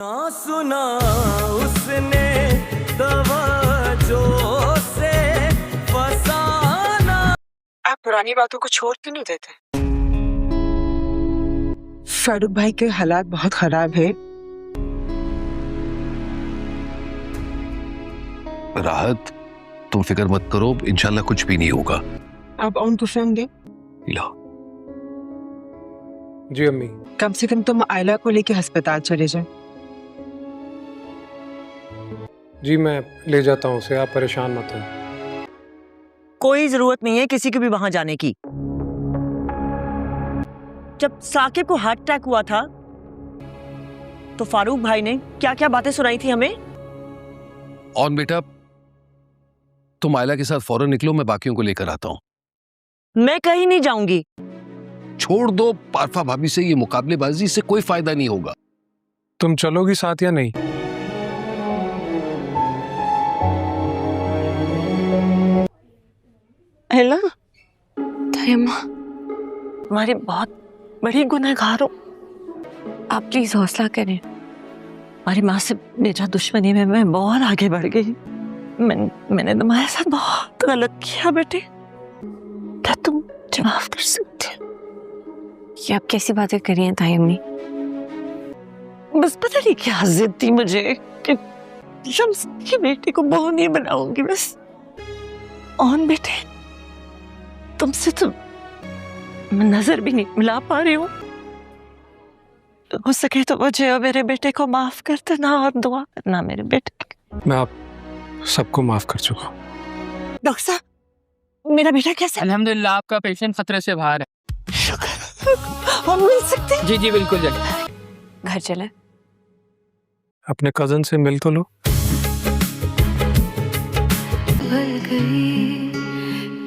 سنا اس نے توجہ سے فسانہ. آپ پرانی باتوں کو چھوڑ کیوں نہیں دیتے؟ فاروق بھائی کے حالات بہت خراب ہے. راحت تم فکر مت کرو، انشاءاللہ کچھ بھی نہیں ہوگا. آپ اون تو فون دیں. لا جی امی. کم سے کم تم آئلہ کو لے کے ہسپتال چلے جائیں. جی میں لے جاتا ہوں اسے، آپ پریشان مت ہوں. کوئی ضرورت نہیں ہے کسی کو بھی وہاں جانے کی. جب ثاقب کو ہارٹ اٹیک ہوا تھا تو فاروق بھائی نے کیا کیا باتیں سنائی تھی ہمیں. اور بیٹا تم آئلہ کے ساتھ فوراً نکلو، میں باقیوں کو لے کر آتا ہوں. میں کہیں نہیں جاؤں گی. چھوڑ دو پارفا بھابھی سے یہ مقابلے بازی، سے کوئی فائدہ نہیں ہوگا. تم چلو گی ساتھ یا نہیں؟ ایلا تمہاری بہت بڑی گنہگار ہوں. آپ پلیز حوصلہ کریں. ہماری ماں سے میرا دشمنی میں بہت آگے بڑھ گئی. میں نے تمہارے ساتھ بہت غلط کیا بیٹے. کیا تم معاف کر سکتے؟ یہ آپ کیسی باتیں کری ہیں تائی امی؟ بس پتہ نہیں کیا ضد تھی مجھے کہ شمس کی بیٹی کو بہو نہیں بناؤں گی. بس اون بیٹے تم سے تو میں نظر بھی نہیں ملا پا رہی ہوں. ہو سکے تو مجھے اور میرے بیٹے کو معاف کر دینا اور دعا کرنا میرے بیٹے کی. میں آپ سب کو معاف کر چکا ہوں. ڈاکٹر صاحب میرا بیٹا کیسا؟ الحمدللہ آپ کا پیشنٹ خطرے سے باہر ہے. شکر. ہم مل سکتے ہیں؟ جی جی بالکل جائے. گھر چلے. اپنے کزن سے مل تو لو.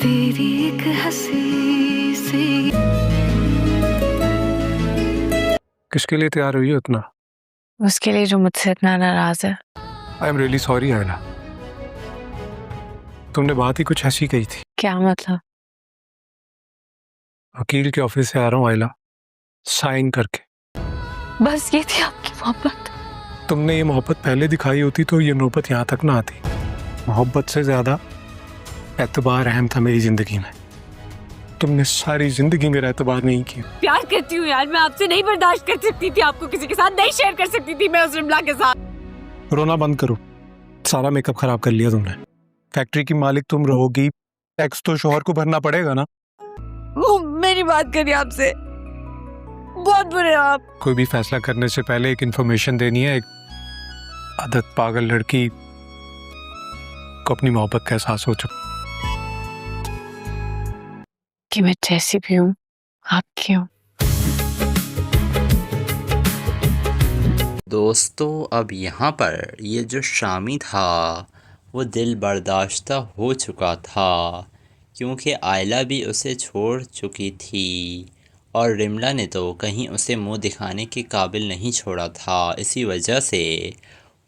تیری ایک ہنسی سی. کس کے لیے تیار ہوئی ہو اتنا؟ اس کے لیے جو مجھ سے اتنا ناراض ہے. I'm really sorry Ayla. تم نے بات ہی کچھ ایسی کہی تھی. کیا مطلب؟ وکیل کے آفس سے آ رہا ہوں آئلہ، سائن کر کے. بس یہ تھی آپ کی محبت؟ تم نے یہ محبت پہلے دکھائی ہوتی تو یہ نوبت یہاں تک نہ آتی. محبت سے زیادہ اعتبار اہم تھا میری زندگی میں. تم نے ساری زندگی میرا اعتبار نہیں کیا. پیار کرتی ہوں یار، میں آپ سے نہیں برداشت کر سکتی تھی. آپ کو کسی کے ساتھ نہیں شیئر کر سکتی تھی میں اس رملہ کے ساتھ. رونا بند کرو. سارا میک اپ خراب کر لیا تم نے. فیکٹری کی مالک تم رہو گی، ٹیکس تو شوہر کو بھرنا پڑے گا نا. وہ میری بات کریے آپ سے. بہت برے آپ. کوئی بھی فیصلہ کرنے سے پہلے ایک انفارمیشن دینی ہے. ایک عادت پاگل لڑکی کو اپنی محبت کا احساس ہو چکا. کہ میں جیسی بھی ہوں آپ کی ہوں. دوستو اب یہاں پر یہ جو شامی تھا وہ دل برداشتہ ہو چکا تھا، کیونکہ آئلہ بھی اسے چھوڑ چکی تھی اور رملہ نے تو کہیں اسے منہ دکھانے کے قابل نہیں چھوڑا تھا. اسی وجہ سے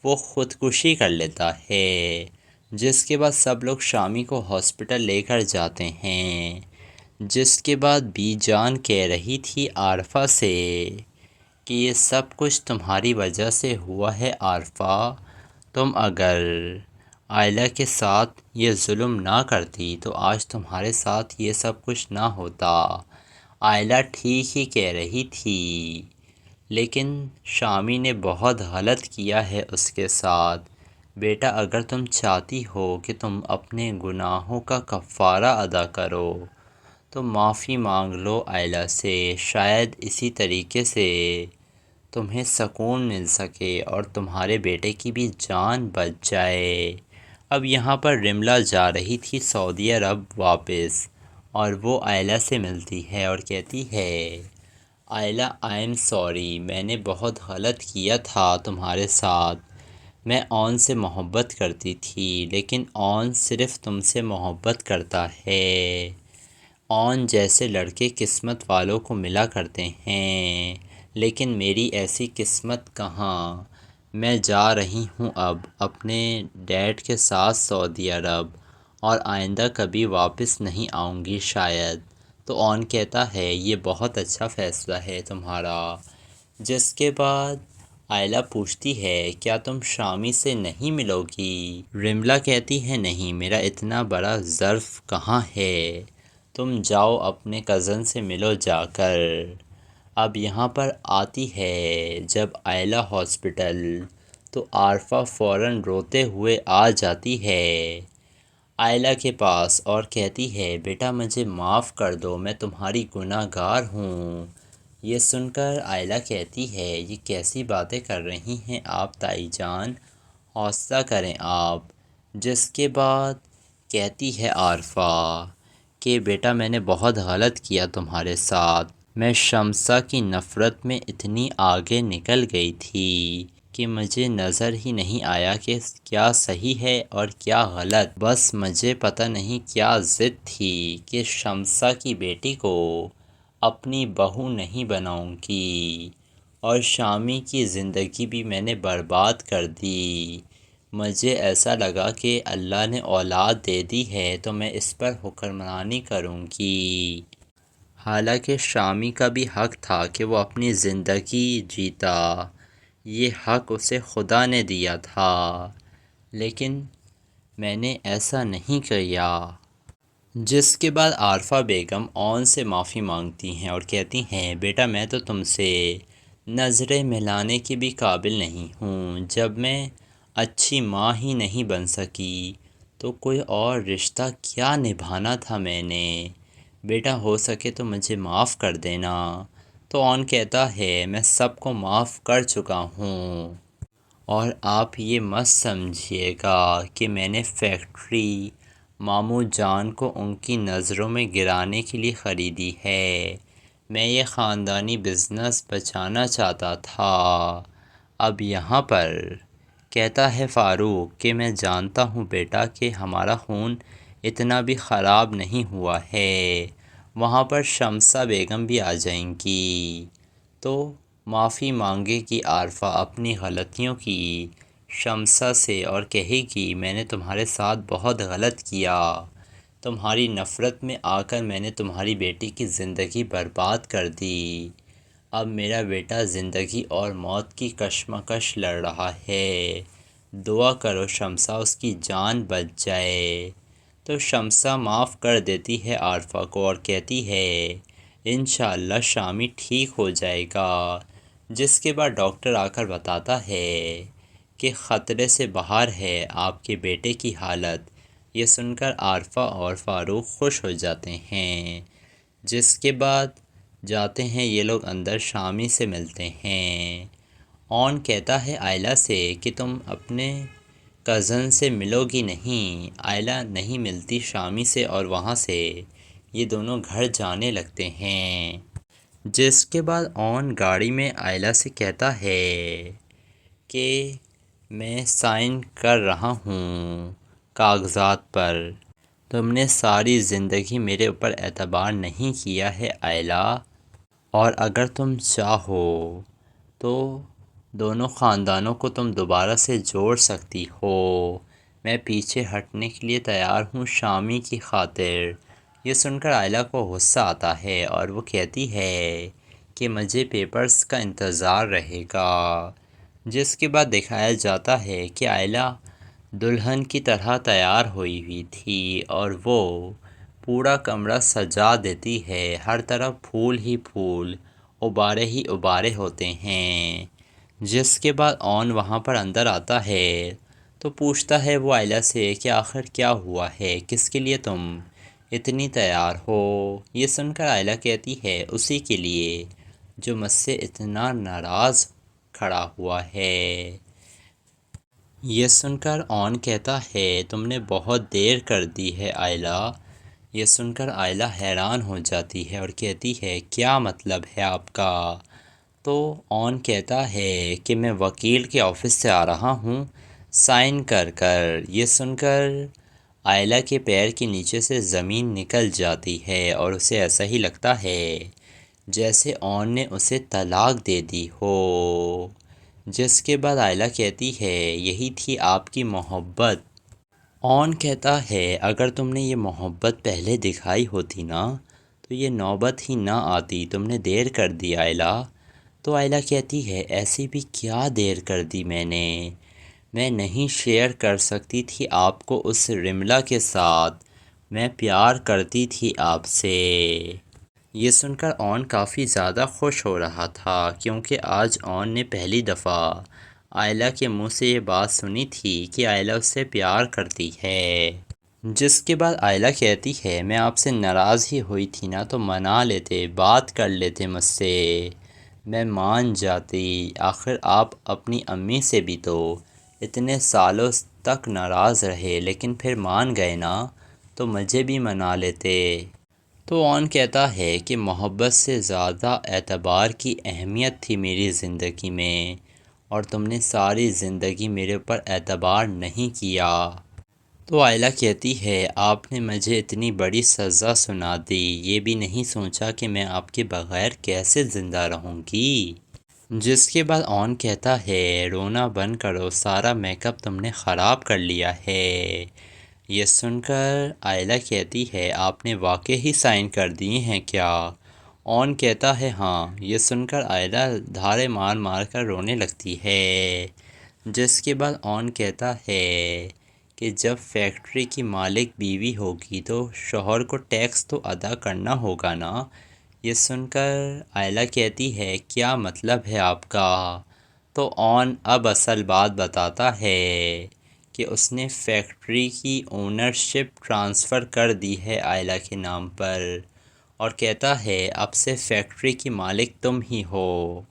وہ خودکشی کر لیتا ہے، جس کے بعد سب لوگ شامی کو ہاسپٹل لے کر جاتے ہیں. جس کے بعد بی جان کہہ رہی تھی عارفہ سے کہ یہ سب کچھ تمہاری وجہ سے ہوا ہے عارفہ. تم اگر آئلہ کے ساتھ یہ ظلم نہ کرتی تو آج تمہارے ساتھ یہ سب کچھ نہ ہوتا. آئلہ ٹھیک ہی کہہ رہی تھی، لیکن شامی نے بہت غلط کیا ہے اس کے ساتھ. بیٹا اگر تم چاہتی ہو کہ تم اپنے گناہوں کا کفارہ ادا کرو تو معافی مانگ لو آئلہ سے. شاید اسی طریقے سے تمہیں سکون مل سکے اور تمہارے بیٹے کی بھی جان بچ جائے. اب یہاں پر رملہ جا رہی تھی سعودی عرب واپس، اور وہ آئلہ سے ملتی ہے اور کہتی ہے آئلہ آئی ایم سوری، میں نے بہت غلط کیا تھا تمہارے ساتھ. میں اون سے محبت کرتی تھی، لیکن اون صرف تم سے محبت کرتا ہے. اون جیسے لڑکے قسمت والوں کو ملا کرتے ہیں، لیکن میری ایسی قسمت کہاں. میں جا رہی ہوں اب اپنے ڈیڈ کے ساتھ سعودی عرب، اور آئندہ کبھی واپس نہیں آؤں گی شاید. تو اون کہتا ہے یہ بہت اچھا فیصلہ ہے تمہارا. جس کے بعد آئلہ پوچھتی ہے کیا تم شامی سے نہیں ملو گی؟ رملا کہتی ہے نہیں، میرا اتنا بڑا ظرف کہاں ہے، تم جاؤ اپنے کزن سے ملو جا کر۔ اب یہاں پر آتی ہے جب آئلہ ہاسپٹل تو عارفہ فوراً روتے ہوئے آ جاتی ہے آئلہ کے پاس اور کہتی ہے بیٹا مجھے معاف کر دو، میں تمہاری گناہ گار ہوں۔ یہ سن کر آئلہ کہتی ہے یہ کیسی باتیں کر رہی ہیں آپ تائی جان، حوصلہ کریں آپ۔ جس کے بعد کہتی ہے عارفہ کہ بیٹا میں نے بہت غلط کیا تمہارے ساتھ، میں شمسہ کی نفرت میں اتنی آگے نکل گئی تھی کہ مجھے نظر ہی نہیں آیا کہ کیا صحیح ہے اور کیا غلط، بس مجھے پتہ نہیں کیا ضد تھی کہ شمسہ کی بیٹی کو اپنی بہو نہیں بناؤں گی، اور شامی کی زندگی بھی میں نے برباد کر دی۔ مجھے ایسا لگا کہ اللہ نے اولاد دے دی ہے تو میں اس پر حکمرانی کروں گی، حالانکہ شامی کا بھی حق تھا کہ وہ اپنی زندگی جیتا، یہ حق اسے خدا نے دیا تھا، لیکن میں نے ایسا نہیں کیا۔ جس کے بعد عارفہ بیگم اون سے معافی مانگتی ہیں اور کہتی ہیں بیٹا میں تو تم سے نظریں ملانے کی بھی قابل نہیں ہوں، جب میں اچھی ماں ہی نہیں بن سکی تو کوئی اور رشتہ کیا نبھانا تھا میں نے، بیٹا ہو سکے تو مجھے معاف کر دینا۔ تو اون کہتا ہے میں سب کو معاف کر چکا ہوں، اور آپ یہ مت سمجھیے گا کہ میں نے فیکٹری ماموں جان کو ان کی نظروں میں گرانے کے لیے خریدی ہے، میں یہ خاندانی بزنس بچانا چاہتا تھا۔ اب یہاں پر کہتا ہے فاروق کہ میں جانتا ہوں بیٹا کہ ہمارا خون اتنا بھی خراب نہیں ہوا ہے، وہاں پر شمسہ بیگم بھی آ جائیں گی تو معافی مانگے گی عارفہ اپنی غلطیوں کی شمسہ سے اور کہے گی میں نے تمہارے ساتھ بہت غلط کیا، تمہاری نفرت میں آ کر میں نے تمہاری بیٹی کی زندگی برباد کر دی، اب میرا بیٹا زندگی اور موت کی کشمکش لڑ رہا ہے، دعا کرو شمسہ اس کی جان بچ جائے۔ تو شمسہ معاف کر دیتی ہے عارفہ کو اور کہتی ہے انشاءاللہ شامی ٹھیک ہو جائے گا۔ جس کے بعد ڈاکٹر آ کر بتاتا ہے کہ خطرے سے باہر ہے آپ کے بیٹے کی حالت۔ یہ سن کر عارفہ اور فاروق خوش ہو جاتے ہیں۔ جس کے بعد جاتے ہیں یہ لوگ اندر، شامی سے ملتے ہیں۔ اون کہتا ہے آئلہ سے کہ تم اپنے کزن سے ملو گی نہیں، آئلہ نہیں ملتی شامی سے اور وہاں سے یہ دونوں گھر جانے لگتے ہیں۔ جس کے بعد اون گاڑی میں آئلہ سے کہتا ہے کہ میں سائن کر رہا ہوں کاغذات پر، تم نے ساری زندگی میرے اوپر اعتبار نہیں کیا ہے آئلہ، اور اگر تم چاہو تو دونوں خاندانوں کو تم دوبارہ سے جوڑ سکتی ہو، میں پیچھے ہٹنے کے لیے تیار ہوں شامی کی خاطر۔ یہ سن کر آئلہ کو غصہ آتا ہے اور وہ کہتی ہے کہ مجھے پیپرز کا انتظار رہے گا۔ جس کے بعد دکھایا جاتا ہے کہ آئلہ دلہن کی طرح تیار ہوئی تھی اور وہ پورا کمرہ سجا دیتی ہے، ہر طرف پھول ہی پھول، غبارے ہی غبارے ہوتے ہیں۔ جس کے بعد اون وہاں پر اندر آتا ہے تو پوچھتا ہے وہ آئلہ سے کہ آخر کیا ہوا ہے، کس کے لیے تم اتنی تیار ہو؟ یہ سن کر آئلہ کہتی ہے اسی کے لیے جو مجھ سے اتنا ناراض کھڑا ہوا ہے۔ یہ سن کر اون کہتا ہے تم نے بہت دیر کر دی ہے آئلہ۔ یہ سن کر آئلہ حیران ہو جاتی ہے اور کہتی ہے کیا مطلب ہے آپ کا؟ تو اون کہتا ہے کہ میں وکیل کے آفس سے آ رہا ہوں سائن کر کر۔ یہ سن کر آئلہ کے پیر کے نیچے سے زمین نکل جاتی ہے اور اسے ایسا ہی لگتا ہے جیسے اون نے اسے طلاق دے دی ہو۔ جس کے بعد آئلہ کہتی ہے یہی تھی آپ کی محبت۔ اون کہتا ہے اگر تم نے یہ محبت پہلے دکھائی ہوتی نا تو یہ نوبت ہی نہ آتی، تم نے دیر کر دی آئلہ۔ تو آئلہ کہتی ہے ایسی بھی کیا دیر کر دی میں نہیں شیئر کر سکتی تھی آپ کو اس رملہ کے ساتھ، میں پیار کرتی تھی آپ سے۔ یہ سن کر اون کافی زیادہ خوش ہو رہا تھا کیونکہ آج اون نے پہلی دفعہ آئلہ کے منہ سے یہ بات سنی تھی کہ آئلہ اس سے پیار کرتی ہے۔ جس کے بعد آئلہ کہتی ہے میں آپ سے ناراض ہی ہوئی تھی نا، تو منا لیتے، بات کر لیتے مجھ سے، میں مان جاتی، آخر آپ اپنی امی سے بھی تو اتنے سالوں تک ناراض رہے لیکن پھر مان گئے نا، تو مجھے بھی منا لیتے۔ تو اون کہتا ہے کہ محبت سے زیادہ اعتبار کی اہمیت تھی میری زندگی میں، اور تم نے ساری زندگی میرے اوپر اعتبار نہیں کیا۔ تو آئلہ کہتی ہے آپ نے مجھے اتنی بڑی سزا سنا دی، یہ بھی نہیں سوچا کہ میں آپ کے بغیر کیسے زندہ رہوں گی۔ جس کے بعد اون کہتا ہے رونا بند کرو، سارا میک اپ تم نے خراب کر لیا ہے۔ یہ سن کر آئلہ کہتی ہے آپ نے واقعی ہی سائن کر دیے ہیں کیا؟ اون کہتا ہے ہاں۔ یہ سن کر آئلہ دھارے مار مار کر رونے لگتی ہے۔ جس کے بعد اون کہتا ہے کہ جب فیکٹری کی مالک بیوی ہوگی تو شوہر کو ٹیکس تو ادا کرنا ہوگا نا۔ یہ سن کر آئلہ کہتی ہے کیا مطلب ہے آپ کا؟ تو اون اب اصل بات بتاتا ہے کہ اس نے فیکٹری کی اونرشپ ٹرانسفر کر دی ہے آئلہ کے نام پر، اور کہتا ہے اب سے فیکٹری کی مالک تم ہی ہو۔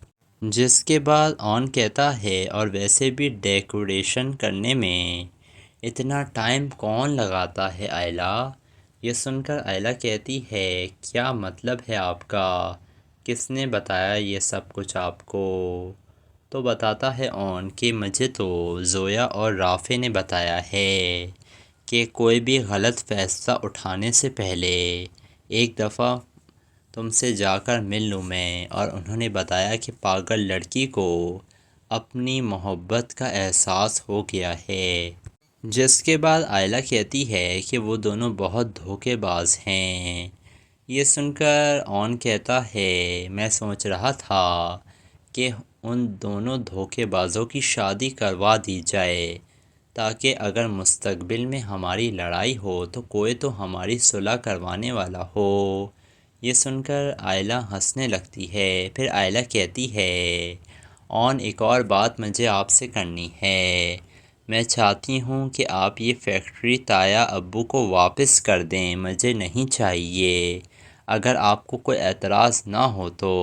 جس کے بعد اون کہتا ہے اور ویسے بھی ڈیکوریشن کرنے میں اتنا ٹائم کون لگاتا ہے آئلہ؟ یہ سن کر آئلہ کہتی ہے کیا مطلب ہے آپ کا؟ کس نے بتایا یہ سب کچھ آپ کو؟ تو بتاتا ہے اون کہ مجھے تو زویا اور رافع نے بتایا ہے کہ کوئی بھی غلط فیصلہ اٹھانے سے پہلے ایک دفعہ تم سے جا کر مل لوں میں، اور انہوں نے بتایا کہ پاگل لڑکی کو اپنی محبت کا احساس ہو گیا ہے۔ جس کے بعد آئلہ کہتی ہے کہ وہ دونوں بہت دھوکے باز ہیں۔ یہ سن کر اون کہتا ہے میں سوچ رہا تھا کہ ان دونوں دھوکے بازوں کی شادی کروا دی جائے تاکہ اگر مستقبل میں ہماری لڑائی ہو تو کوئی تو ہماری صلح کروانے والا ہو۔ یہ سن کر آئلہ ہنسنے لگتی ہے۔ پھر آئلہ کہتی ہے اون ایک اور بات مجھے آپ سے کرنی ہے، میں چاہتی ہوں کہ آپ یہ فیکٹری تایا ابو کو واپس کر دیں، مجھے نہیں چاہیے، اگر آپ کو کوئی اعتراض نہ ہو تو۔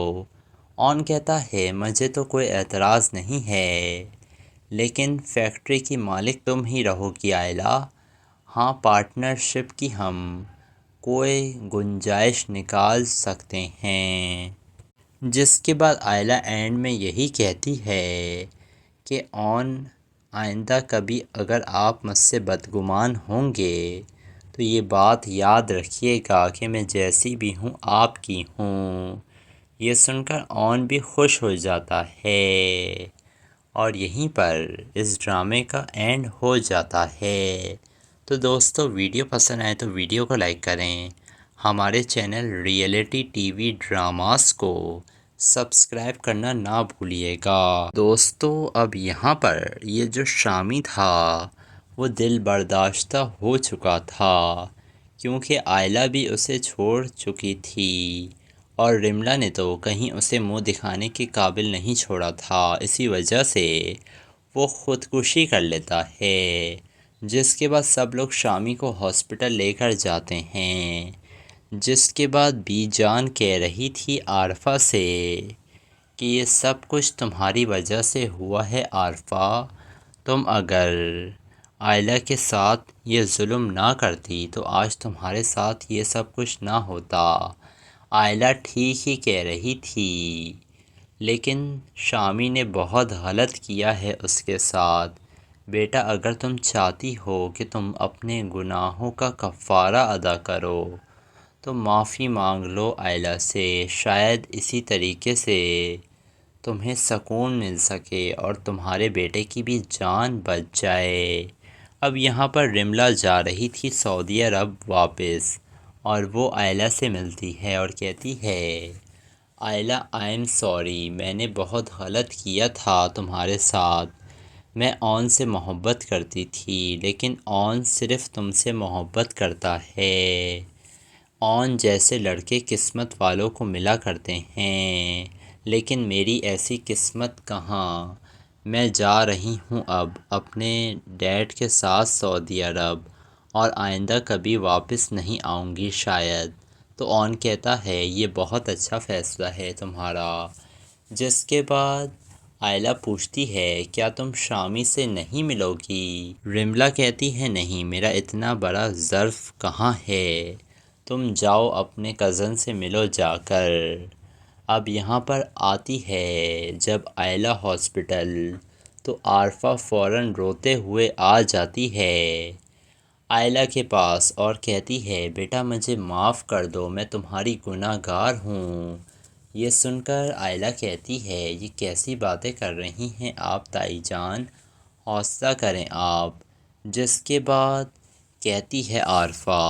اون کہتا ہے مجھے تو کوئی اعتراض نہیں ہے، لیکن فیکٹری کی مالک تم ہی رہو گی آئلہ، ہاں پارٹنرشپ کی ہم کوئی گنجائش نکال سکتے ہیں۔ جس کے بعد آئلہ اینڈ میں یہی کہتی ہے کہ اون آئندہ کبھی اگر آپ مجھ سے بدگمان ہوں گے تو یہ بات یاد رکھیے گا کہ میں جیسی بھی ہوں آپ کی ہوں۔ یہ سن کر اون بھی خوش ہو جاتا ہے، اور یہیں پر اس ڈرامے کا اینڈ ہو جاتا ہے۔ تو دوستو ویڈیو پسند آئے تو ویڈیو کو لائک کریں، ہمارے channel reality T V dramas کو سبسکرائب کرنا نہ بھولیے گا۔ دوستو اب یہاں پر یہ جو شامی تھا وہ دل برداشتہ ہو چکا تھا کیونکہ آئلہ بھی اسے چھوڑ چکی تھی، اور رملہ نے تو کہیں اسے منہ دکھانے کے قابل نہیں چھوڑا تھا، اسی وجہ سے وہ خودکشی کر لیتا ہے۔ جس کے بعد سب لوگ شامی کو ہاسپٹل لے کر جاتے ہیں۔ جس کے بعد بی جان کہہ رہی تھی عارفہ سے کہ یہ سب کچھ تمہاری وجہ سے ہوا ہے عارفہ، تم اگر آئلہ کے ساتھ یہ ظلم نہ کرتی تو آج تمہارے ساتھ یہ سب کچھ نہ ہوتا۔ آئلہ ٹھیک ہی کہہ رہی تھی، لیکن شامی نے بہت غلط کیا ہے اس کے ساتھ۔ بیٹا اگر تم چاہتی ہو کہ تم اپنے گناہوں کا کفارہ ادا کرو تو معافی مانگ لو آئلہ سے، شاید اسی طریقے سے تمہیں سکون مل سکے اور تمہارے بیٹے کی بھی جان بچ جائے۔ اب یہاں پر رملہ جا رہی تھی سعودی عرب واپس، اور وہ آئلہ سے ملتی ہے اور کہتی ہے آئلہ آئی ایم سوری، میں نے بہت غلط کیا تھا تمہارے ساتھ۔ میں اون سے محبت کرتی تھی، لیکن اون صرف تم سے محبت کرتا ہے۔ اون جیسے لڑکے قسمت والوں کو ملا کرتے ہیں، لیکن میری ایسی قسمت کہاں۔ میں جا رہی ہوں اب اپنے ڈیڈ کے ساتھ سعودی عرب، اور آئندہ کبھی واپس نہیں آؤں گی شاید۔ تو اون کہتا ہے یہ بہت اچھا فیصلہ ہے تمہارا۔ جس کے بعد آئلہ پوچھتی ہے کیا تم شامی سے نہیں ملو گی؟ رملا کہتی ہے نہیں، میرا اتنا بڑا ظرف کہاں ہے، تم جاؤ اپنے کزن سے ملو جا کر۔ اب یہاں پر آتی ہے جب آئلہ ہاسپٹل، تو عارفہ فوراً روتے ہوئے آ جاتی ہے آئلہ کے پاس اور کہتی ہے بیٹا مجھے معاف کر دو، میں تمہاری گناہ گار ہوں۔ یہ سن کر آئلہ کہتی ہے یہ کیسی باتیں کر رہی ہیں آپ تائی جان، حوصلہ کریں آپ۔ جس کے بعد کہتی ہے عارفہ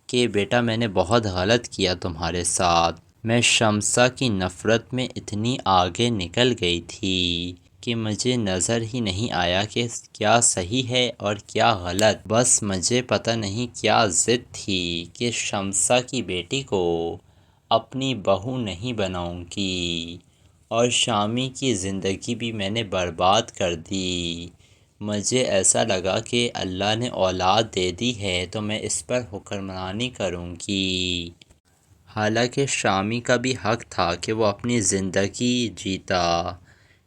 کہ بیٹا میں نے بہت غلط کیا تمہارے ساتھ، میں شمسہ کی نفرت میں اتنی آگے نکل گئی تھی کہ مجھے نظر ہی نہیں آیا کہ کیا صحیح ہے اور کیا غلط۔ بس مجھے پتہ نہیں کیا ضد تھی کہ شمسہ کی بیٹی کو اپنی بہو نہیں بناؤں گی، اور شامی کی زندگی بھی میں نے برباد کر دی۔ مجھے ایسا لگا کہ اللہ نے اولاد دے دی ہے تو میں اس پر حکمرانی کروں گی۔ حالانکہ شامی کا بھی حق تھا کہ وہ اپنی زندگی جیتا،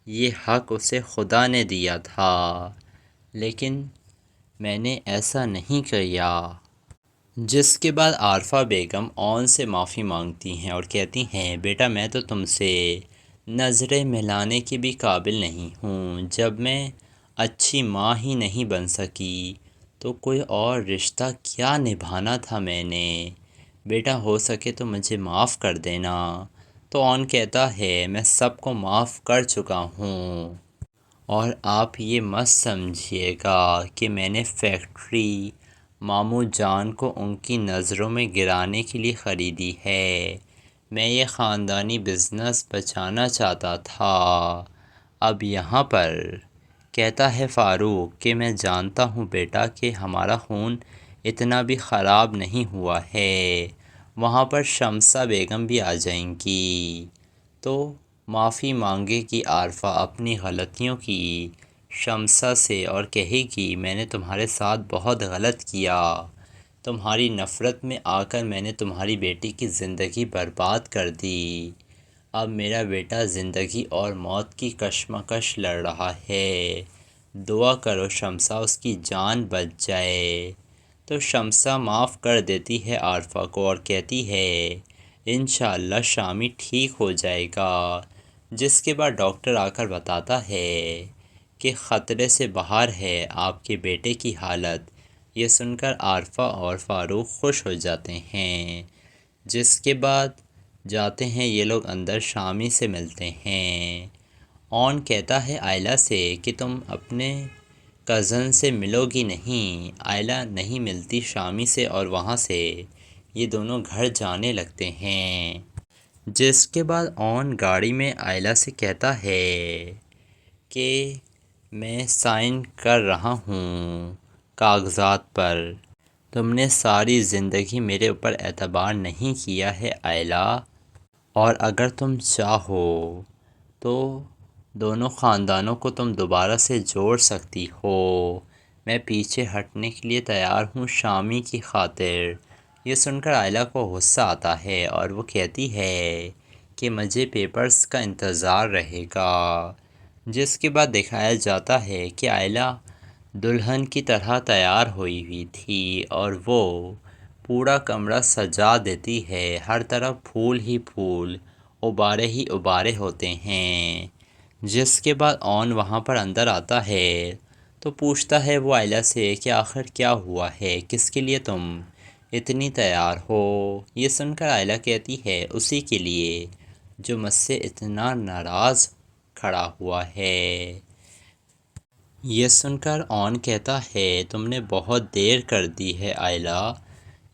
یہ حق اسے خدا نے دیا تھا، لیکن میں نے ایسا نہیں کیا۔ جس کے بعد عارفہ بیگم اون سے معافی مانگتی ہیں اور کہتی ہیں بیٹا میں تو تم سے نظریں ملانے کے بھی قابل نہیں ہوں، جب میں اچھی ماں ہی نہیں بن سکی تو کوئی اور رشتہ کیا نبھانا تھا میں نے، بیٹا ہو سکے تو مجھے معاف کر دینا۔ تو اون کہتا ہے میں سب کو معاف کر چکا ہوں، اور آپ یہ مت سمجھیے گا کہ میں نے فیکٹری ماموں جان کو ان کی نظروں میں گرانے کے لیے خریدی ہے، میں یہ خاندانی بزنس بچانا چاہتا تھا۔ اب یہاں پر کہتا ہے فاروق کہ میں جانتا ہوں بیٹا کہ ہمارا خون اتنا بھی خراب نہیں ہوا ہے، وہاں پر شمسہ بیگم بھی آ جائیں گی۔ تو معافی مانگے گی عارفہ اپنی غلطیوں کی شمسہ سے اور کہے گی میں نے تمہارے ساتھ بہت غلط کیا، تمہاری نفرت میں آ کر میں نے تمہاری بیٹی کی زندگی برباد کر دی، اب میرا بیٹا زندگی اور موت کی کشمکش لڑ رہا ہے، دعا کرو شمسہ اس کی جان بچ جائے۔ تو شمسہ معاف کر دیتی ہے عارفہ کو اور کہتی ہے انشاءاللہ شامی ٹھیک ہو جائے گا۔ جس کے بعد ڈاکٹر آ کر بتاتا ہے کہ خطرے سے باہر ہے آپ کے بیٹے کی حالت۔ یہ سن کر عارفہ اور فاروق خوش ہو جاتے ہیں۔ جس کے بعد جاتے ہیں یہ لوگ اندر، شامی سے ملتے ہیں۔ اون کہتا ہے آئلہ سے کہ تم اپنے کزن سے ملو گی نہیں۔ آئلہ نہیں ملتی شامی سے اور وہاں سے یہ دونوں گھر جانے لگتے ہیں۔ جس کے بعد اون گاڑی میں آئلہ سے کہتا ہے کہ میں سائن کر رہا ہوں کاغذات پر، تم نے ساری زندگی میرے اوپر اعتبار نہیں کیا ہے آئلہ، اور اگر تم چاہو تو دونوں خاندانوں کو تم دوبارہ سے جوڑ سکتی ہو، میں پیچھے ہٹنے کے لیے تیار ہوں شامی کی خاطر۔ یہ سن کر آئلہ کو غصہ آتا ہے اور وہ کہتی ہے کہ مجھے پیپرز کا انتظار رہے گا۔ جس کے بعد دکھایا جاتا ہے کہ آئلہ دلہن کی طرح تیار ہوئی تھی اور وہ پورا کمرہ سجا دیتی ہے، ہر طرف پھول ہی پھول، غبارے ہی غبارے ہوتے ہیں۔ جس کے بعد اون وہاں پر اندر آتا ہے تو پوچھتا ہے وہ آئلہ سے کہ آخر کیا ہوا ہے، کس کے لیے تم اتنی تیار ہو؟ یہ سن کر آئلہ کہتی ہے اسی کے لیے جو مجھ سے اتنا ناراض کھڑا ہوا ہے۔ یہ سن کر اون کہتا ہے تم نے بہت دیر کر دی ہے آئلہ،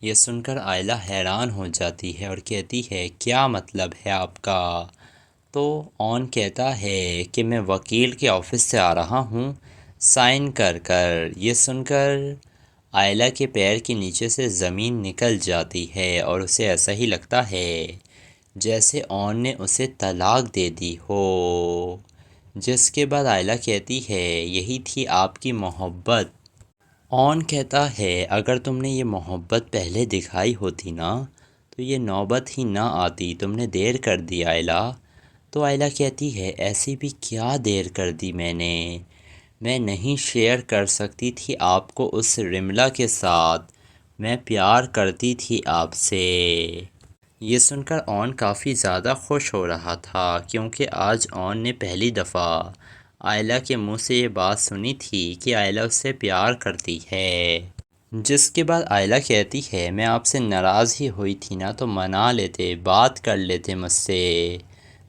یہ سن کر آئلہ حیران ہو جاتی ہے اور کہتی ہے کیا مطلب ہے آپ کا؟ تو اون کہتا ہے کہ میں وکیل کے آفس سے آ رہا ہوں سائن کر کر۔ یہ سن کر آئلہ کے پیر کے نیچے سے زمین نکل جاتی ہے اور اسے ایسا ہی لگتا ہے جیسے اون نے اسے طلاق دے دی ہو، جس کے بعد آئلہ کہتی ہے یہی تھی آپ کی محبت۔ اون کہتا ہے اگر تم نے یہ محبت پہلے دکھائی ہوتی نا تو یہ نوبت ہی نہ آتی، تم نے دیر کر دی آئلہ۔ تو آئلہ کہتی ہے ایسی بھی کیا دیر کر دی میں نہیں شیئر کر سکتی تھی آپ کو اس رملہ کے ساتھ، میں پیار کرتی تھی آپ سے۔ یہ سن کر اون کافی زیادہ خوش ہو رہا تھا کیونکہ آج اون نے پہلی دفعہ آئلہ کے منہ سے یہ بات سنی تھی کہ آئلہ اس سے پیار کرتی ہے، جس کے بعد آئلہ کہتی ہے میں آپ سے ناراض ہی ہوئی تھی نا تو منا لیتے، بات کر لیتے مجھ سے،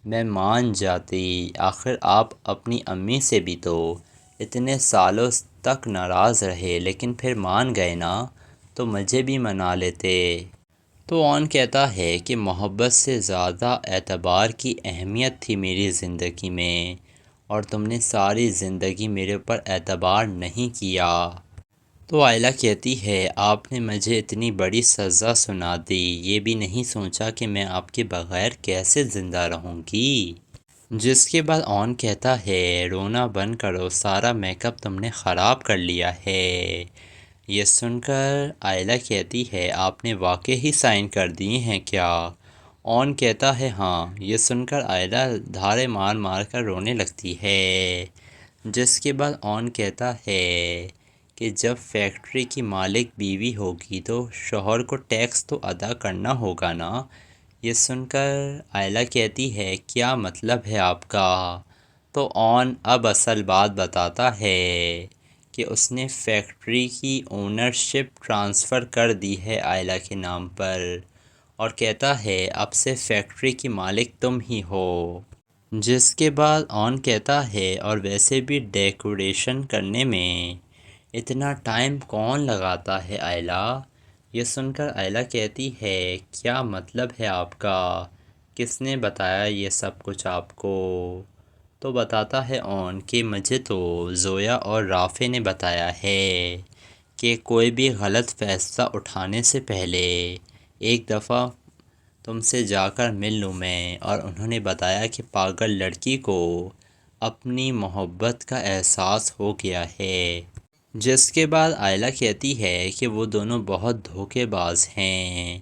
میں مان جاتی، آخر آپ اپنی امی سے بھی تو اتنے سالوں تک ناراض رہے لیکن پھر مان گئے نا تو مجھے بھی منا لیتے۔ تو اون کہتا ہے کہ محبت سے زیادہ اعتبار کی اہمیت تھی میری زندگی میں اور تم نے ساری زندگی میرے اوپر اعتبار نہیں کیا۔ تو آئلہ کہتی ہے آپ نے مجھے اتنی بڑی سزا سنا دی، یہ بھی نہیں سوچا کہ میں آپ کے بغیر کیسے زندہ رہوں گی۔ جس کے بعد اون کہتا ہے رونا بند کرو، سارا میک اپ تم نے خراب کر لیا ہے۔ یہ سن کر آئلہ کہتی ہے آپ نے واقعی سائن کر دیے ہیں کیا؟ اون کہتا ہے ہاں۔ یہ سن کر آئلہ دھارے مار مار کر رونے لگتی ہے، جس کے بعد اون کہتا ہے کہ جب فیکٹری کی مالک بیوی ہوگی تو شوہر کو ٹیکس تو ادا کرنا ہوگا نا۔ یہ سن کر آئلہ کہتی ہے کیا مطلب ہے آپ کا؟ تو اون اب اصل بات بتاتا ہے کہ اس نے فیکٹری کی اونرشپ ٹرانسفر کر دی ہے آئلہ کے نام پر اور کہتا ہے اب سے فیکٹری کی مالک تم ہی ہو۔ جس کے بعد اون کہتا ہے اور ویسے بھی ڈیکوریشن کرنے میں اتنا ٹائم کون لگاتا ہے آئلہ؟ یہ سن کر آئلہ کہتی ہے کیا مطلب ہے آپ کا؟ کس نے بتایا یہ سب کچھ آپ کو؟ تو بتاتا ہے اون کہ مجھے تو زویا اور رافع نے بتایا ہے کہ کوئی بھی غلط فیصلہ اٹھانے سے پہلے ایک دفعہ تم سے جا کر مل لوں میں، اور انہوں نے بتایا کہ پاگل لڑکی کو اپنی محبت کا احساس ہو گیا ہے۔ جس کے بعد آئلہ کہتی ہے کہ وہ دونوں بہت دھوکے باز ہیں۔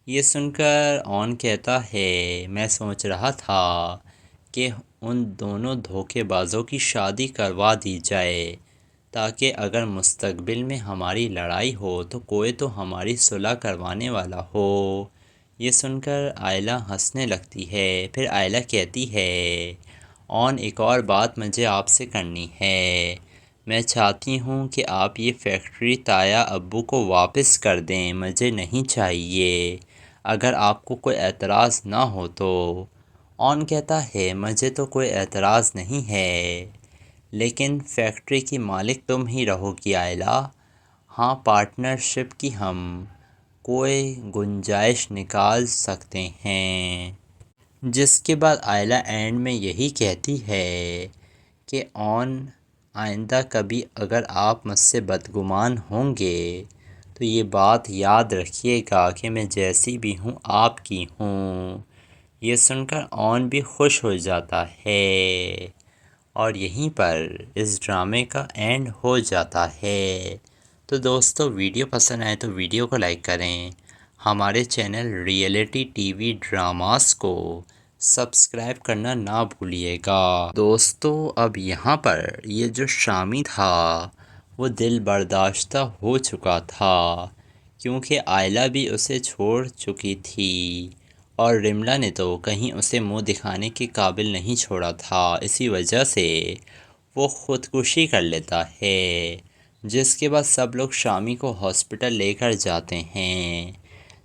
یہ سن کر اون کہتا ہے میں سوچ رہا تھا کہ ان دونوں دھوکے بازوں کی شادی کروا دی جائے تاکہ اگر مستقبل میں ہماری لڑائی ہو تو کوئی تو ہماری صلح کروانے والا ہو۔ یہ سن کر آئلہ ہنسنے لگتی ہے۔ پھر آئلہ کہتی ہے اون ایک اور بات مجھے آپ سے کرنی ہے، میں چاہتی ہوں کہ آپ یہ فیکٹری تایا ابو کو واپس کر دیں، مجھے نہیں چاہیے، اگر آپ کو کوئی اعتراض نہ ہو تو۔ اون کہتا ہے مجھے تو کوئی اعتراض نہیں ہے لیکن فیکٹری کی مالک تم ہی رہو گی آئلہ، ہاں پارٹنرشپ کی ہم کوئی گنجائش نکال سکتے ہیں۔ جس کے بعد آئلہ اینڈ میں یہی کہتی ہے کہ اون آئندہ کبھی اگر آپ مجھ سے بدگمان ہوں گے تو یہ بات یاد رکھیے گا کہ میں جیسی بھی ہوں آپ کی ہوں۔ یہ سن کر اون بھی خوش ہو جاتا ہے اور یہیں پر اس ڈرامے کا اینڈ ہو جاتا ہے۔ تو دوستو ویڈیو پسند آئے تو ویڈیو کو لائک کریں، ہمارے channel reality T V dramas کو سبسکرائب کرنا نہ بھولیے گا۔ دوستو اب یہاں پر یہ جو شامی تھا وہ دل برداشتہ ہو چکا تھا کیونکہ آئلہ بھی اسے چھوڑ چکی تھی اور رملہ نے تو کہیں اسے منہ دکھانے کے قابل نہیں چھوڑا تھا، اسی وجہ سے وہ خودکشی کر لیتا ہے۔ جس کے بعد سب لوگ شامی کو ہاسپٹل لے کر جاتے ہیں،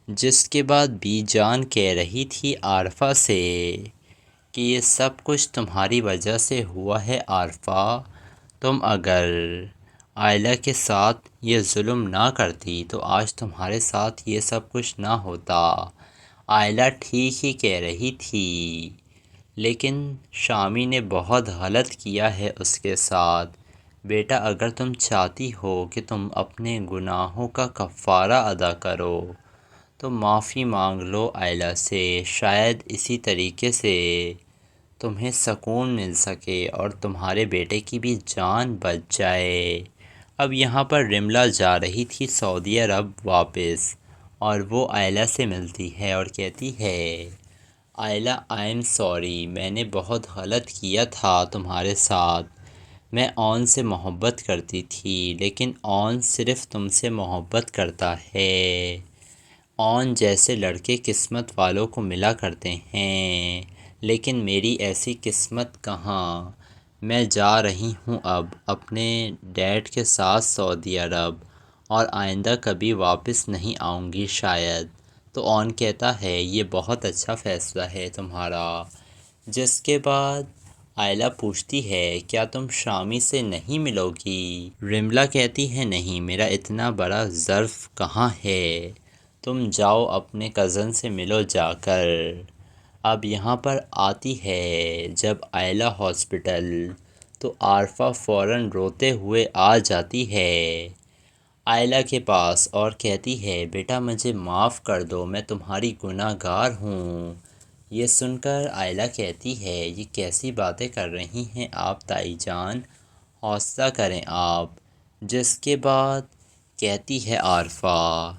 جس کے بعد بی جان کہہ رہی تھی عارفہ سے کہ یہ سب کچھ تمہاری وجہ سے ہوا ہے عارفہ، تم اگر آئلہ کے ساتھ یہ ظلم نہ کرتی تو آج تمہارے ساتھ یہ سب کچھ نہ ہوتا۔ آئلہ ٹھیک ہی کہہ رہی تھی، لیکن شامی نے بہت غلط کیا ہے اس کے ساتھ۔ بیٹا اگر تم چاہتی ہو کہ تم اپنے گناہوں کا کفارہ ادا کرو تو معافی مانگ لو آئلہ سے، شاید اسی طریقے سے تمہیں سکون مل سکے اور تمہارے بیٹے کی بھی جان بچ جائے۔ اب یہاں پر رملہ جا رہی تھی سعودی عرب واپس، اور وہ آئلہ سے ملتی ہے اور کہتی ہے، آئلہ آئی ایم سوری، میں نے بہت غلط کیا تھا تمہارے ساتھ۔ میں اون سے محبت کرتی تھی، لیکن اون صرف تم سے محبت کرتا ہے۔ اون جیسے لڑکے قسمت والوں کو ملا کرتے ہیں، لیکن میری ایسی قسمت کہاں۔ میں جا رہی ہوں اب اپنے ڈیڈ کے ساتھ سعودی عرب، اور آئندہ کبھی واپس نہیں آؤں گی شاید۔ تو اون کہتا ہے، یہ بہت اچھا فیصلہ ہے تمہارا۔ جس کے بعد آئلہ پوچھتی ہے، کیا تم شامی سے نہیں ملو گی؟ رملہ کہتی ہے، نہیں، میرا اتنا بڑا ظرف کہاں ہے، تم جاؤ اپنے کزن سے ملو جا کر۔ اب یہاں پر آتی ہے جب آئلہ ہاسپٹل، تو عارفہ فوراً روتے ہوئے آ جاتی ہے آئلہ کے پاس اور کہتی ہے، بیٹا مجھے معاف کر دو، میں تمہاری گناہ گار ہوں۔ یہ سن کر آئلہ کہتی ہے، یہ کیسی باتیں کر رہی ہیں آپ تائی جان، حوصلہ کریں آپ۔ جس کے بعد کہتی ہے عارفہ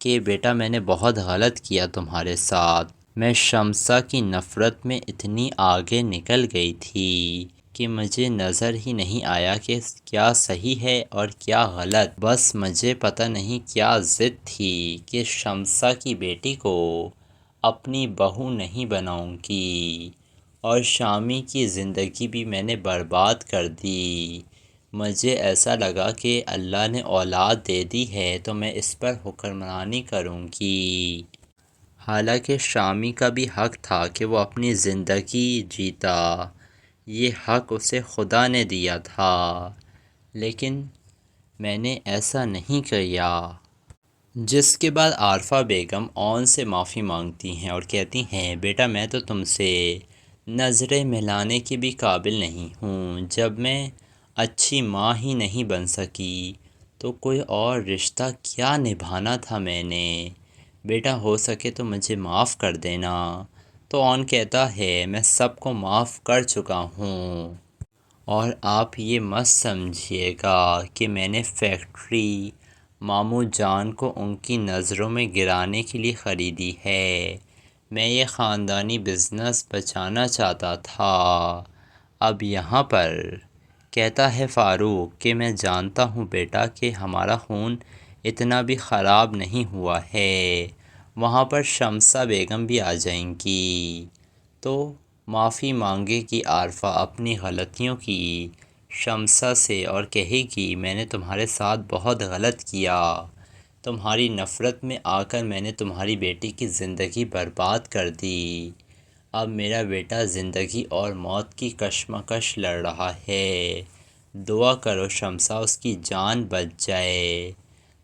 کہ بیٹا میں نے بہت غلط کیا تمہارے ساتھ، میں شمسہ کی نفرت میں اتنی آگے نکل گئی تھی کہ مجھے نظر ہی نہیں آیا کہ کیا صحیح ہے اور کیا غلط۔ بس مجھے پتہ نہیں کیا ضد تھی کہ شمسہ کی بیٹی کو اپنی بہو نہیں بناؤں گی، اور شامی کی زندگی بھی میں نے برباد کر دی۔ مجھے ایسا لگا کہ اللہ نے اولاد دے دی ہے تو میں اس پر حکمرانی کروں گی۔ حالانکہ شامی کا بھی حق تھا کہ وہ اپنی زندگی جیتا، یہ حق اسے خدا نے دیا تھا، لیکن میں نے ایسا نہیں کیا۔ جس کے بعد عارفہ بیگم اون سے معافی مانگتی ہیں اور کہتی ہیں، بیٹا میں تو تم سے نظریں ملانے کی بھی قابل نہیں ہوں۔ جب میں اچھی ماں ہی نہیں بن سکی تو کوئی اور رشتہ کیا نبھانا تھا میں نے۔ بیٹا ہو سکے تو مجھے معاف کر دینا۔ تو اون کہتا ہے، میں سب کو معاف کر چکا ہوں، اور آپ یہ مت سمجھیے گا کہ میں نے فیکٹری ماموں جان کو ان کی نظروں میں گرانے کے لیے خریدی ہے۔ میں یہ خاندانی بزنس بچانا چاہتا تھا۔ اب یہاں پر کہتا ہے فاروق کہ میں جانتا ہوں بیٹا کہ ہمارا خون اتنا بھی خراب نہیں ہوا ہے۔ وہاں پر شمسہ بیگم بھی آ جائیں گی تو معافی مانگے گی عارفہ اپنی غلطیوں کی شمسہ سے، اور کہے گی، میں نے تمہارے ساتھ بہت غلط کیا، تمہاری نفرت میں آ کر میں نے تمہاری بیٹی کی زندگی برباد کر دی۔ اب میرا بیٹا زندگی اور موت کی کشمکش لڑ رہا ہے، دعا کرو شمسہ اس کی جان بچ جائے۔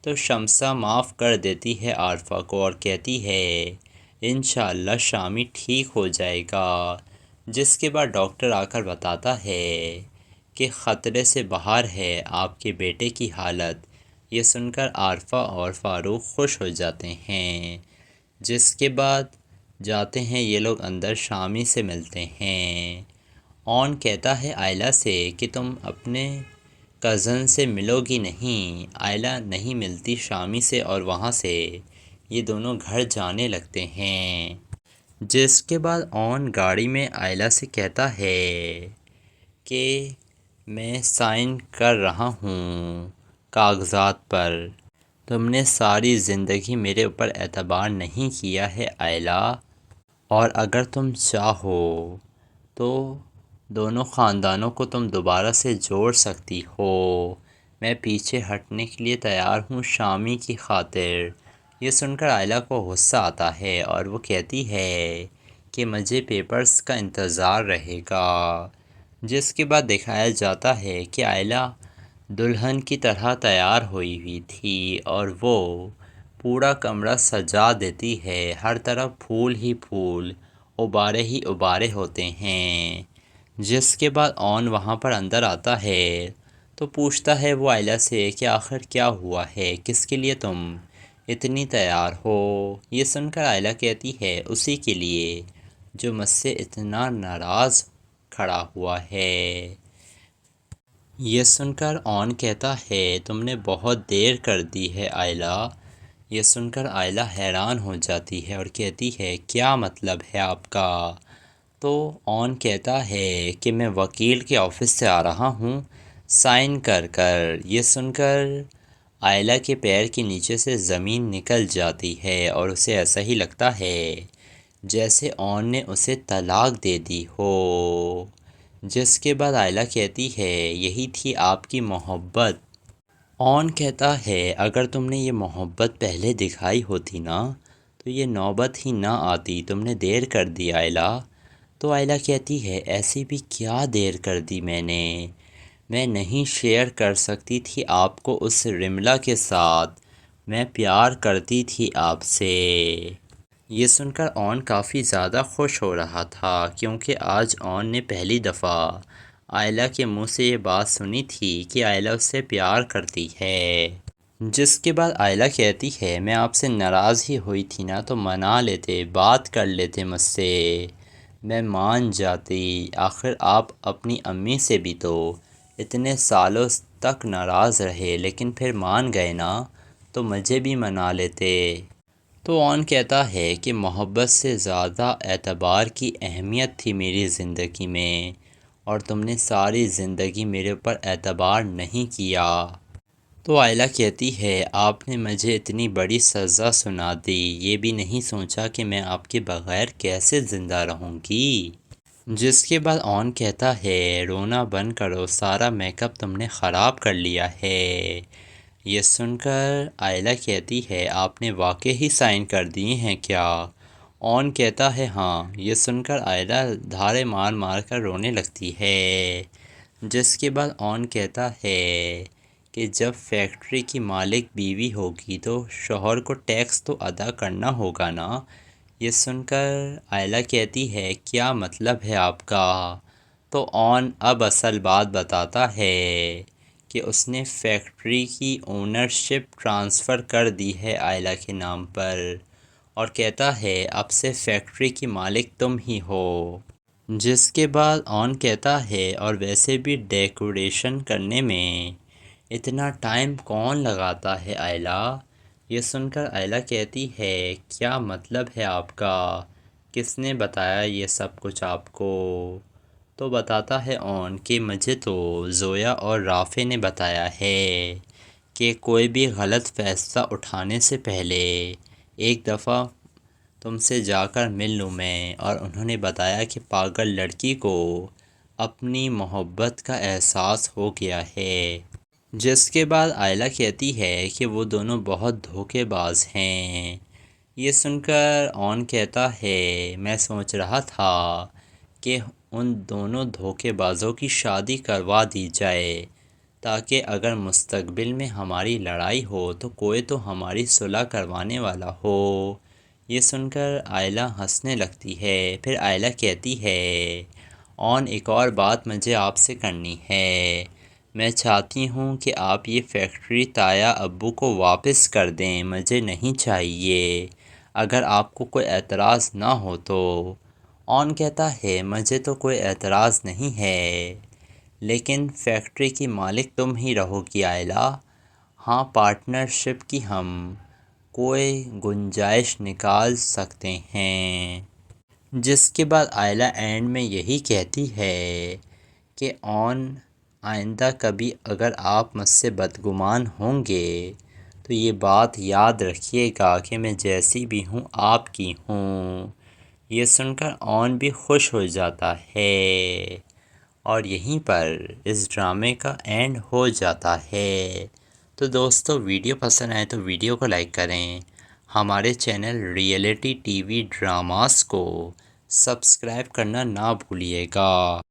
تو شمسہ معاف کر دیتی ہے عارفہ کو اور کہتی ہے، انشاءاللہ شامی ٹھیک ہو جائے گا۔ جس کے بعد ڈاکٹر آ کر بتاتا ہے کہ خطرے سے باہر ہے آپ کے بیٹے کی حالت۔ یہ سن کر عارفہ اور فاروق خوش ہو جاتے ہیں۔ جس کے بعد جاتے ہیں یہ لوگ اندر، شامی سے ملتے ہیں۔ اون کہتا ہے آئلہ سے کہ تم اپنے کزن سے ملو گی نہیں۔ آئلہ نہیں ملتی شامی سے، اور وہاں سے یہ دونوں گھر جانے لگتے ہیں۔ جس کے بعد اون گاڑی میں آئلہ سے کہتا ہے کہ میں سائن کر رہا ہوں کاغذات پر، تم نے ساری زندگی میرے اوپر اعتبار نہیں کیا ہے آئلہ، اور اگر تم چاہو تو دونوں خاندانوں کو تم دوبارہ سے جوڑ سکتی ہو۔ میں پیچھے ہٹنے کے لیے تیار ہوں شامی کی خاطر۔ یہ سن کر آئلہ کو غصہ آتا ہے اور وہ کہتی ہے کہ مجھے پیپرز کا انتظار رہے گا۔ جس کے بعد دکھایا جاتا ہے کہ آئلہ دلہن کی طرح تیار ہوئی تھی اور وہ پورا کمرہ سجا دیتی ہے، ہر طرف پھول ہی پھول، ابارے ہی ابارے ہوتے ہیں۔ جس کے بعد اون وہاں پر اندر آتا ہے تو پوچھتا ہے وہ آئلہ سے کہ آخر کیا ہوا ہے، کس کے لیے تم اتنی تیار ہو؟ یہ سن کر آئلہ کہتی ہے اسی کے لیے جو مجھ سے اتنا ناراض کھڑا ہوا ہے۔ یہ سن کر اون کہتا ہے تم نے بہت دیر کر دی ہے آئلہ۔ یہ سن کر آئلہ حیران ہو جاتی ہے اور کہتی ہے کیا مطلب ہے آپ کا؟ تو اون کہتا ہے کہ میں وکیل کے آفس سے آ رہا ہوں سائن کر کر۔ یہ سن کر آئلہ کے پیر کے نیچے سے زمین نکل جاتی ہے اور اسے ایسا ہی لگتا ہے جیسے اون نے اسے طلاق دے دی ہو۔ جس کے بعد آئلہ کہتی ہے یہی تھی آپ کی محبت۔ اون کہتا ہے اگر تم نے یہ محبت پہلے دکھائی ہوتی نا تو یہ نوبت ہی نہ آتی، تم نے دیر کر دی آئلہ۔ تو آئلہ کہتی ہے ایسی بھی کیا دیر کر دی میں نہیں شیئر کر سکتی تھی آپ کو اس رملہ کے ساتھ، میں پیار کرتی تھی آپ سے۔ یہ سن کر اون کافی زیادہ خوش ہو رہا تھا کیونکہ آج اون نے پہلی دفعہ آئلہ کے منہ سے یہ بات سنی تھی کہ آئلہ اس سے پیار کرتی ہے۔ جس کے بعد آئلہ کہتی ہے میں آپ سے ناراض ہی ہوئی تھی نا تو منا لیتے، بات کر لیتے مجھ سے، میں مان جاتی، آخر آپ اپنی امی سے بھی تو اتنے سالوں تک ناراض رہے لیکن پھر مان گئے نا تو مجھے بھی منا لیتے۔ تو اون کہتا ہے کہ محبت سے زیادہ اعتبار کی اہمیت تھی میری زندگی میں اور تم نے ساری زندگی میرے اوپر اعتبار نہیں کیا۔ تو آئلہ کہتی ہے آپ نے مجھے اتنی بڑی سزا سنا دی، یہ بھی نہیں سوچا کہ میں آپ کے بغیر کیسے زندہ رہوں گی۔ جس کے بعد اون کہتا ہے رونا بند کرو، سارا میک اپ تم نے خراب کر لیا ہے۔ یہ سن کر آئلہ کہتی ہے آپ نے واقعی ہی سائن کر دیے ہیں کیا؟ اون کہتا ہے ہاں۔ یہ سن کر آئلہ دھارے مار مار کر رونے لگتی ہے۔ جس کے بعد اون کہتا ہے کہ جب فیکٹری کی مالک بیوی ہوگی تو شوہر کو ٹیکس تو ادا کرنا ہوگا نا۔ یہ سن کر آئلہ کہتی ہے کیا مطلب ہے آپ کا؟ تو اون اب اصل بات بتاتا ہے کہ اس نے فیکٹری کی اونرشپ ٹرانسفر کر دی ہے آئلہ کے نام پر اور کہتا ہے اب سے فیکٹری کی مالک تم ہی ہو۔ جس کے بعد اون کہتا ہے اور ویسے بھی ڈیکوریشن کرنے میں اتنا ٹائم کون لگاتا ہے آئلہ؟ یہ سن کر آئلہ کہتی ہے کیا مطلب ہے آپ کا؟ کس نے بتایا یہ سب کچھ آپ کو؟ تو بتاتا ہے اون کہ مجھے تو زویا اور رافع نے بتایا ہے کہ کوئی بھی غلط فیصلہ اٹھانے سے پہلے ایک دفعہ تم سے جا کر مل لوں میں، اور انہوں نے بتایا کہ پاگل لڑکی کو اپنی محبت کا احساس ہو گیا ہے۔ جس کے بعد آئلہ کہتی ہے کہ وہ دونوں بہت دھوکے باز ہیں۔ یہ سن کر اون کہتا ہے میں سوچ رہا تھا کہ ان دونوں دھوکے بازوں کی شادی کروا دی جائے تاکہ اگر مستقبل میں ہماری لڑائی ہو تو کوئی تو ہماری صلح کروانے والا ہو۔ یہ سن کر آئلہ ہنسنے لگتی ہے۔ پھر آئلہ کہتی ہے اون ایک اور بات مجھے آپ سے کرنی ہے، میں چاہتی ہوں کہ آپ یہ فیکٹری تایا ابو کو واپس کر دیں، مجھے نہیں چاہیے، اگر آپ کو کوئی اعتراض نہ ہو تو۔ اون کہتا ہے مجھے تو کوئی اعتراض نہیں ہے لیکن فیکٹری کی مالک تم ہی رہو گی آئلہ، ہاں پارٹنرشپ کی ہم کوئی گنجائش نکال سکتے ہیں۔ جس کے بعد آئلہ اینڈ میں یہی کہتی ہے کہ اون آئندہ کبھی اگر آپ مجھ سے بدگمان ہوں گے تو یہ بات یاد رکھیے گا کہ میں جیسی بھی ہوں آپ کی ہوں۔ یہ سن کر اون بھی خوش ہو جاتا ہے اور یہیں پر اس ڈرامے کا اینڈ ہو جاتا ہے۔ تو دوستو ویڈیو پسند آئے تو ویڈیو کو لائک کریں، ہمارے channel reality T V dramas کو سبسکرائب کرنا نہ بھولیے گا۔